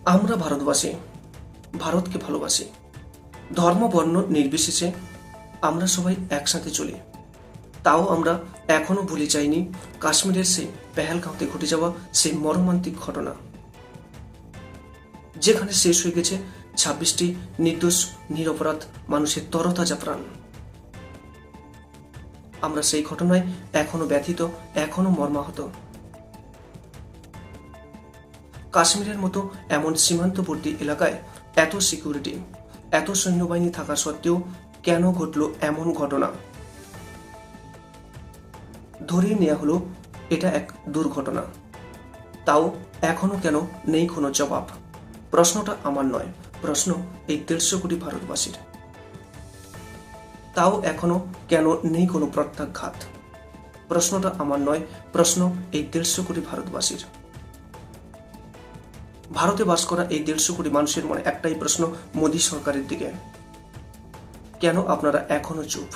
আমরা ভারতবাসী, ভারতকে ভালোবাসি। ধর্ম বর্ণ নির্বিশেষে আমরা সবাই একসাথে চলি। তাও আমরা এখনো ভুলে যাইনি কাশ্মীরের সেই পেহেলগাঁওতে ঘটে যাওয়া সেই মর্মান্তিক ঘটনা, যেখানে শেষ হয়ে গেছে 26টি নির্দোষ নিরপরাধ মানুষের তরতাজা প্রাণ। আমরা সেই ঘটনায় এখনো ব্যথিত, এখনো মর্মাহত। কাশ্মীরের মতো এমন সীমান্তবর্তী এলাকায় এত সিকিউরিটি, এত সৈন্যবাহিনী থাকা সত্ত্বেও কেন ঘটল এমন ঘটনা? ধরিয়ে নেওয়া হলো এটা এক দুর্ঘটনা, তাও এখনো কেন নেই কোনো জবাব? প্রশ্নটা আমার নয়, প্রশ্ন এই 150 কোটি ভারতবাসীর। তাও এখনো কেন নেই কোনো প্রত্যাঘাত? প্রশ্নটা আমার নয়, প্রশ্ন এই 150 কোটি ভারতবাসীর। ভারতে বাস করা এই 150 কোটি মানুষের মনে একটাই প্রশ্ন মোদী সরকারের দিকে, কেন আপনারা এখনো চুপ?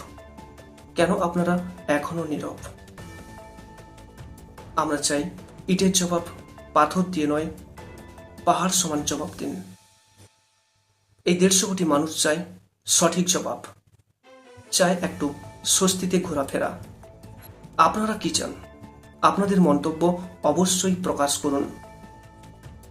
কেন আপনারা এখনো নীরব? আমরা চাই ইটের জবাব পাথর দিয়ে নয়, পাহাড় সমান জবাব দিন। এই 150 কোটি মানুষ চায় সঠিক জবাব, চায় একটু স্বস্তিতে ঘোরাফেরা। আপনারা কি চান? আপনাদের মন্তব্য অবশ্যই প্রকাশ করুন।